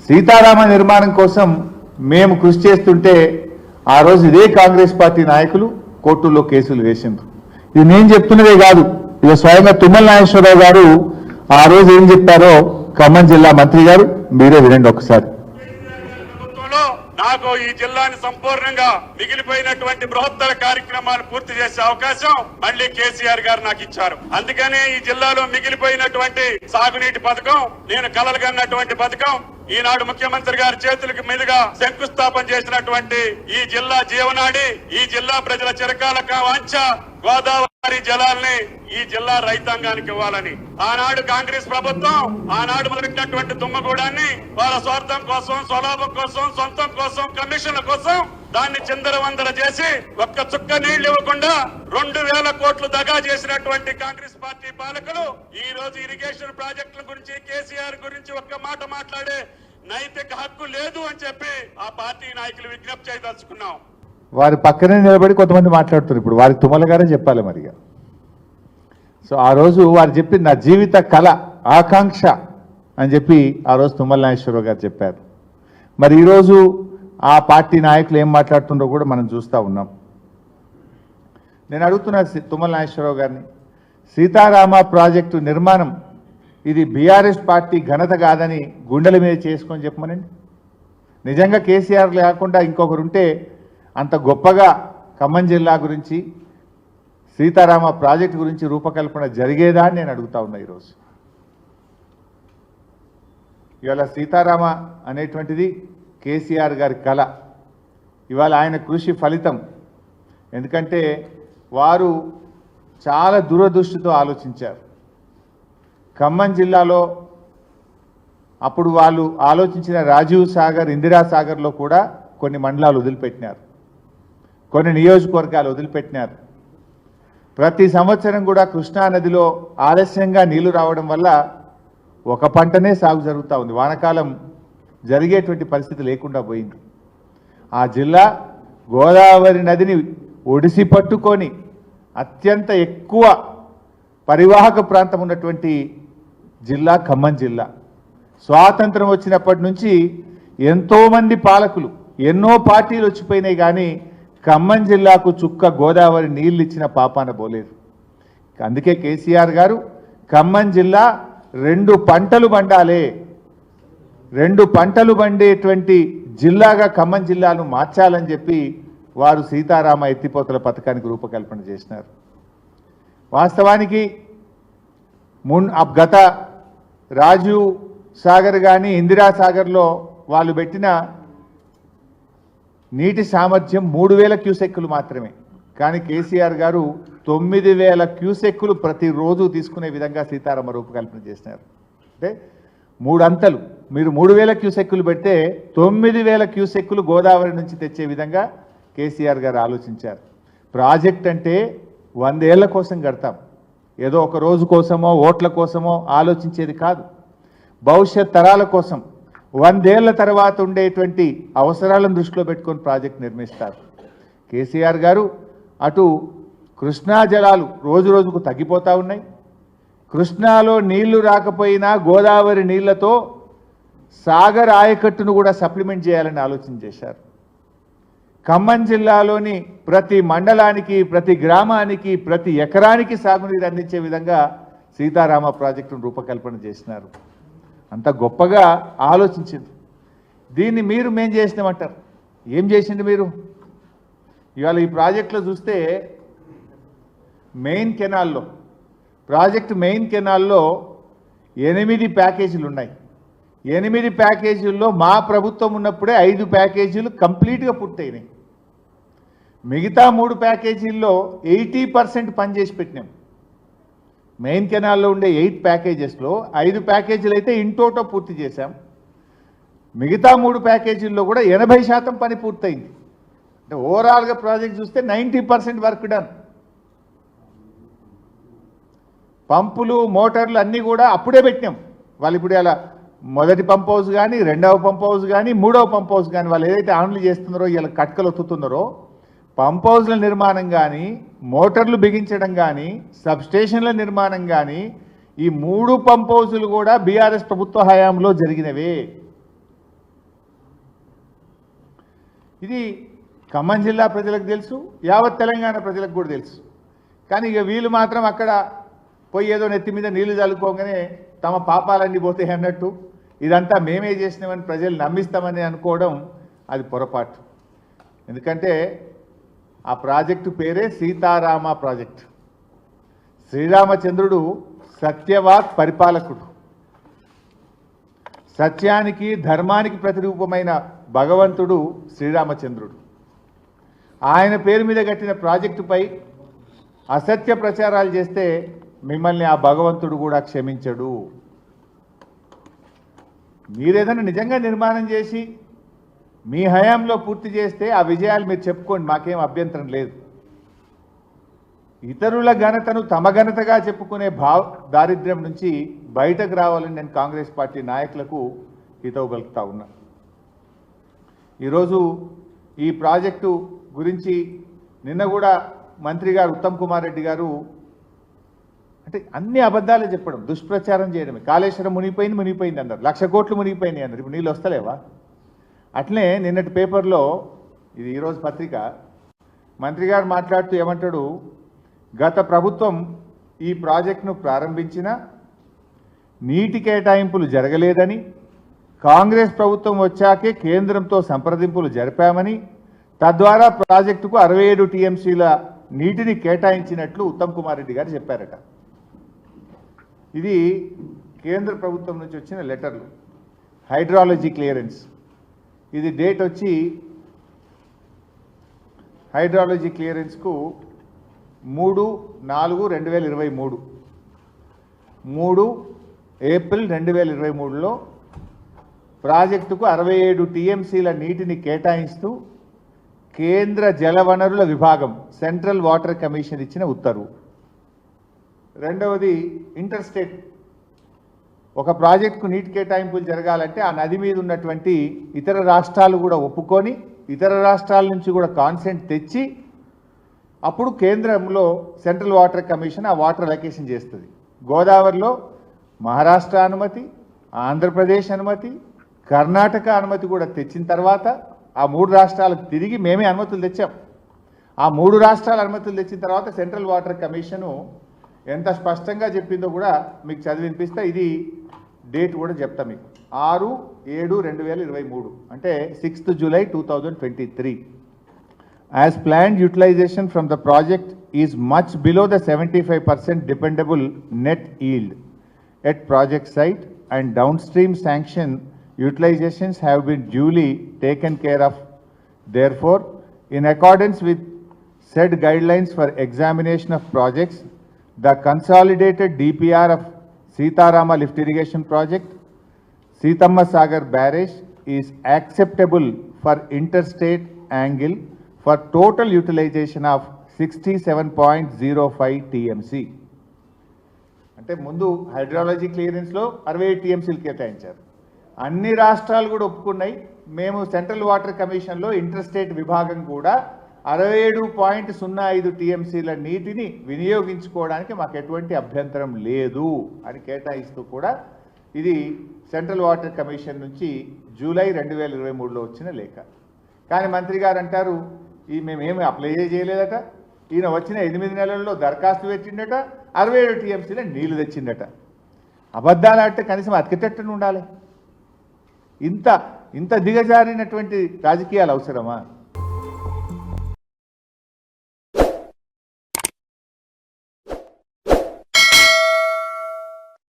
సీతారామ నిర్మాణం కోసం మేము కృషి చేస్తుంటే ఆ రోజు ఇదే కాంగ్రెస్ పార్టీ నాయకులు కోర్టుల్లో కేసులు వేసిండ్రు. ఇది నేను చెప్తున్నదే కాదు, ఇక స్వయంగా తుమ్మల నాగేశ్వరరావు గారు ఆ రోజు ఏం చెప్పారో ఖమ్మం జిల్లా మంత్రి గారు మీరే వినండి ఒకసారి. నాకు ఈ జిల్లాని సంపూర్ణంగా మిగిలిపోయినటువంటి బృహత్తర కార్యక్రమాలు పూర్తి చేసే అవకాశం మళ్ళీ కేసీఆర్ గారు నాకు ఇచ్చారు. అందుకనే ఈ జిల్లాలో మిగిలిపోయినటువంటి సాగునీటి పథకం, నేను కలలుగన్నటువంటి పథకం, ఈనాడు ముఖ్యమంత్రి గారి చేతులకు మీదుగా శంకుస్థాపన చేసినటువంటి ఈ జిల్లా జీవనాడి, ఈ జిల్లా ప్రజల చిరకాల వాంఛ గోదావరి జలాల్ని ఈ జిల్లా రైతాంగానికి ఇవ్వాలని ఆనాడు కాంగ్రెస్ ప్రభుత్వం ఆనాడు మొదలెట్టినటువంటి దుమ్మగూడాన్ని వాళ్ళ స్వార్థం కోసం, స్వలాభం కోసం, సొంతం కోసం, కమిషన్ల కోసం దాన్ని చిందరవందర చేసి ఒక్క చుక్క నీళ్లు ఇవ్వకుండా 2000 కోట్లు దగా చేసినటువంటి కాంగ్రెస్ పార్టీ పాలకులు ఈ రోజు ఇరిగేషన్ ప్రాజెక్టుల గురించి, కేసీఆర్ గురించి ఒక్క మాట మాట్లాడే నైతిక హక్కు లేదు అని చెప్పి ఆ పార్టీ నాయకులు విజ్ఞప్తి చేయదలుచుకున్నాం. వారి పక్కనే నిలబడి కొంతమంది మాట్లాడుతున్నారు. ఇప్పుడు వారికి తుమ్మల గారే చెప్పాలి మరిగా. సో ఆ రోజు వారు చెప్పింది నా జీవిత కళ, ఆకాంక్ష అని చెప్పి ఆ రోజు తుమ్మల నాగేశ్వరరావు గారు చెప్పారు. మరి ఈరోజు ఆ పార్టీ నాయకులు ఏం మాట్లాడుతుండో కూడా మనం చూస్తూ ఉన్నాం. నేను అడుగుతున్నా తుమ్మల నాగేశ్వరరావు గారిని, సీతారామ ప్రాజెక్టు నిర్మాణం ఇది బీఆర్ఎస్ పార్టీ ఘనత కాదని గుండెల మీద చేసుకొని చెప్పమనండి. నిజంగా కేసీఆర్ లేకుండా ఇంకొకరుంటే అంత గొప్పగా ఖమ్మం జిల్లా గురించి, సీతారామ ప్రాజెక్టు గురించి రూపకల్పన జరిగేదా అని నేను అడుగుతా ఉన్నా. ఈరోజు ఇవాళ సీతారామ అనేటువంటిది కేసీఆర్ గారి కళ, ఇవాళ ఆయన కృషి ఫలితం. ఎందుకంటే వారు చాలా దూరదృష్టితో ఆలోచించారు. ఖమ్మం జిల్లాలో అప్పుడు వాళ్ళు ఆలోచించిన రాజీవ్ సాగర్, ఇందిరా సాగర్లో కూడా కొన్ని మండలాలు వదిలిపెట్టినారు, కొన్ని నియోజకవర్గాలు వదిలిపెట్టినారు. ప్రతి సంవత్సరం కూడా కృష్ణానదిలో ఆలస్యంగా నీళ్లు రావడం వల్ల ఒక పంటనే సాగు జరుగుతూ ఉంది, వానాకాలం జరిగేటువంటి పరిస్థితి లేకుండా పోయింది. ఆ జిల్లా గోదావరి నదిని ఒడిసి పట్టుకొని అత్యంత ఎక్కువ పరివాహక ప్రాంతం ఉన్నటువంటి జిల్లా ఖమ్మం జిల్లా. స్వాతంత్రం వచ్చినప్పటి నుంచి ఎంతోమంది పాలకులు, ఎన్నో పార్టీలు వచ్చిపోయినాయి, కానీ ఖమ్మం జిల్లాకు చుక్క గోదావరి నీళ్ళు ఇచ్చిన పాపాన పోలేదు. అందుకే కేసీఆర్ గారు ఖమ్మం జిల్లా 2 పంటలు పండాలి, 2 పంటలు పండేటువంటి జిల్లాగా ఖమ్మం జిల్లాను మార్చాలని చెప్పి వారు సీతారామ ఎత్తిపోతల పథకానికి రూపకల్పన చేసినారు. వాస్తవానికి గత రాజీవ్ సాగర్ కానీ ఇందిరా సాగర్లో వాళ్ళు పెట్టిన నీటి సామర్థ్యం 3000 క్యూసెక్కులు మాత్రమే, కానీ కేసీఆర్ గారు 9000 క్యూసెక్కులు ప్రతిరోజు తీసుకునే విధంగా సీతారామ రూపకల్పన చేసినారు. అంటే 3 అంతలు. మీరు 3000 క్యూసెక్కులు పెడితే 9000 క్యూసెక్కులు గోదావరి నుంచి తెచ్చే విధంగా కేసీఆర్ గారు ఆలోచించారు. ప్రాజెక్ట్ అంటే 100 ఏళ్ల కోసం కడతాం, ఏదో ఒక రోజు కోసమో ఓట్ల కోసమో ఆలోచించేది కాదు. భవిష్యత్ తరాల కోసం 100 ఏళ్ల తర్వాత ఉండేటువంటి అవసరాలను దృష్టిలో పెట్టుకొని ప్రాజెక్ట్ నిర్మిస్తారు. కేసీఆర్ గారు అటు కృష్ణా జలాలు రోజు రోజుకు తగ్గిపోతూ ఉన్నాయి, కృష్ణాలో నీళ్లు రాకపోయినా గోదావరి నీళ్లతో సాగర్ ఆయకట్టును కూడా సప్లిమెంట్ చేయాలని ఆలోచన చేశారు. ఖమ్మం జిల్లాలోని ప్రతి మండలానికి, ప్రతి గ్రామానికి, ప్రతి ఎకరానికి సాగునీరు అందించే విధంగా సీతారామ ప్రాజెక్టును రూపకల్పన చేసినారు. అంత గొప్పగా ఆలోచించింది. దీన్ని మేం చేసినామంటారు. ఏం చేసింది మీరు? ఇవాళ ఈ ప్రాజెక్టులో చూస్తే మెయిన్ కెనాల్లో, ప్రాజెక్టు మెయిన్ కెనాల్లో 8 ప్యాకేజీలు ఉన్నాయి. 8 ప్యాకేజీల్లో మా ప్రభుత్వం ఉన్నప్పుడే 5 ప్యాకేజీలు కంప్లీట్గా పూర్తయినాయి. మిగతా 3 ప్యాకేజీల్లో 80% పనిచేసి పెట్టినాం. మెయిన్ కెనాల్లో ఉండే 8 ప్యాకేజెస్లో 5 ప్యాకేజీలు అయితే ఇంటోటో పూర్తి చేశాం. మిగతా 3 ప్యాకేజీల్లో కూడా 80% పని పూర్తయింది. అంటే ఓవరాల్గా ప్రాజెక్ట్ చూస్తే 90% వర్క్ డన్. పంపులు, మోటార్లు అన్నీ కూడా అప్పుడే పెట్టినాం. వాళ్ళు ఇప్పుడు అలా మొదటి పంప్ హౌస్ కానీ, 2వ పంప్ హౌస్ కానీ, 3వ పంప్ హౌస్ కానీ వాళ్ళు ఏదైతే ఆన్లు చేస్తున్నారో, ఇలా కట్కలు ఒత్తుతున్నారో, పంప్ హౌస్ల నిర్మాణం కానీ, మోటార్లు బిగించడం కానీ, సబ్స్టేషన్ల నిర్మాణం కానీ, ఈ 3 పంప్ హౌజులు కూడా బీఆర్ఎస్ ప్రభుత్వ హయాంలో జరిగినవే. ఇది ఖమ్మం జిల్లా ప్రజలకు తెలుసు, యావత్ తెలంగాణ ప్రజలకు కూడా తెలుసు. కానీ ఇక వీళ్ళు మాత్రం అక్కడ పోయి ఏదో నెత్తి మీద నీళ్లు చల్లుకోగానే తమ పాపాలన్నీ పోతాయి అన్నట్టు ఇదంతా మేమే చేసినామని ప్రజలు నమ్మిస్తామని అనుకోవడం అది పొరపాటు. ఎందుకంటే ఆ ప్రాజెక్టు పేరే సీతారామ ప్రాజెక్ట్. శ్రీరామచంద్రుడు సత్యవాక్ పరిపాలకుడు, సత్యానికి ధర్మానికి ప్రతిరూపమైన భగవంతుడు శ్రీరామచంద్రుడు. ఆయన పేరు మీద కట్టిన ప్రాజెక్టుపై అసత్య ప్రచారాలు చేస్తే మిమ్మల్ని ఆ భగవంతుడు కూడా క్షమించడు. మీరేదైనా నిజంగా నిర్మాణం చేసి మీ హయాంలో పూర్తి చేస్తే ఆ విజయాలు మీరు చెప్పుకోండి, మాకేం అభ్యంతరం లేదు. ఇతరుల ఘనతను తమ ఘనతగా చెప్పుకునే దారిద్ర్యం నుంచి బయటకు రావాలని నేను కాంగ్రెస్ పార్టీ నాయకులకు హితవు పలుకుతా ఉన్నా. ఈరోజు ఈ ప్రాజెక్టు గురించి నిన్న కూడా మంత్రి గారు ఉత్తమ్ కుమార్ రెడ్డి గారు అంటే అన్ని అబద్ధాలే చెప్పడం, దుష్ప్రచారం చేయడమే. కాళేశ్వరం మునిగిపోయింది అన్నారు, 1,00,000 కోట్లు మునిగిపోయినాయి అన్నారు. ఇప్పుడు నీళ్ళు వస్తలేవా? అట్లనే నిన్నటి పేపర్లో, ఇది ఈరోజు పత్రిక, మంత్రి గారు మాట్లాడుతూ ఏమంటాడు, గత ప్రభుత్వం ఈ ప్రాజెక్టును ప్రారంభించిన నీటి కేటాయింపులు జరగలేదని, కాంగ్రెస్ ప్రభుత్వం వచ్చాకే కేంద్రంతో సంప్రదింపులు జరిపామని, తద్వారా ప్రాజెక్టుకు 67 టీఎంసీల నీటిని కేటాయించినట్లు ఉత్తమ్ కుమార్ రెడ్డి గారు చెప్పారట. ఇది కేంద్ర ప్రభుత్వం నుంచి వచ్చిన లెటర్లు, హైడ్రాలజీ క్లియరెన్స్. ఇది డేట్ వచ్చి హైడ్రాలజీ క్లియరెన్స్కు 3/4/2023, 3 ఏప్రిల్ 2023లో ప్రాజెక్టుకు 67 టీఎంసీల నీటిని కేటాయిస్తూ కేంద్ర జలవనరుల విభాగం సెంట్రల్ వాటర్ కమిషన్ ఇచ్చిన ఉత్తర్వు. రెండవది ఇంటర్స్టేట్, ఒక ప్రాజెక్టుకు నీటి కేటాయింపులు జరగాలంటే ఆ నది మీద ఉన్నటువంటి ఇతర రాష్ట్రాలు కూడా ఒప్పుకొని ఇతర రాష్ట్రాల నుంచి కూడా కాన్సెంట్ తెచ్చి అప్పుడు కేంద్రంలో సెంట్రల్ వాటర్ కమిషన్ ఆ వాటర్ అలొకేషన్ చేస్తుంది. గోదావరిలో మహారాష్ట్ర అనుమతి, ఆంధ్రప్రదేశ్ అనుమతి, కర్ణాటక అనుమతి కూడా తెచ్చిన తర్వాత ఆ 3 రాష్ట్రాలకు తిరిగి మేమే అనుమతులు తెచ్చాం. ఆ 3 రాష్ట్రాల అనుమతులు తెచ్చిన తర్వాత సెంట్రల్ వాటర్ కమిషను ఎంత స్పష్టంగా చెప్పిందో కూడా మీకు చదివినిపిస్తా. ఇది డేట్ కూడా చెప్తా మీకు, 6/7/2023, అంటే 6th July 2023. As planned, utilization from the project is much below the 75% dependable net yield at project site, and downstream sanction utilizations have been duly taken care of. Therefore, in accordance with said guidelines for examination of projects, the consolidated DPR of Sitarama Lift Irrigation Project, Sitamma Sagar Barrage is acceptable for interstate angle for total utilization of 67.05 TMC. అంటే ముందు hydrology క్లియరెన్స్లో 67 టీఎంసీలు కేటాయించారు. అన్ని రాష్ట్రాలు కూడా ఒప్పుకున్నాయి. మేము central water కమిషన్లో interstate విభాగం కూడా 67.05 టీఎంసీల నీటిని వినియోగించుకోవడానికి మాకు ఎటువంటి అభ్యంతరం లేదు అని కేటాయిస్తూ కూడా ఇది సెంట్రల్ వాటర్ కమిషన్ నుంచి జూలై 2023లో వచ్చిన లేఖ. కానీ మంత్రి గారు అంటారు ఈ మేమేమి అప్లై చేయలేదట, ఈయన వచ్చిన 8 నెలల్లో దరఖాస్తు పెట్టిండట, 67 టీఎంసీల నీళ్లు తెచ్చిండట. అబద్ధాలు అంటే కనీసం అతికెట్టని ఉండాలి. ఇంత దిగజారినటువంటి రాజకీయాలు అవసరమా?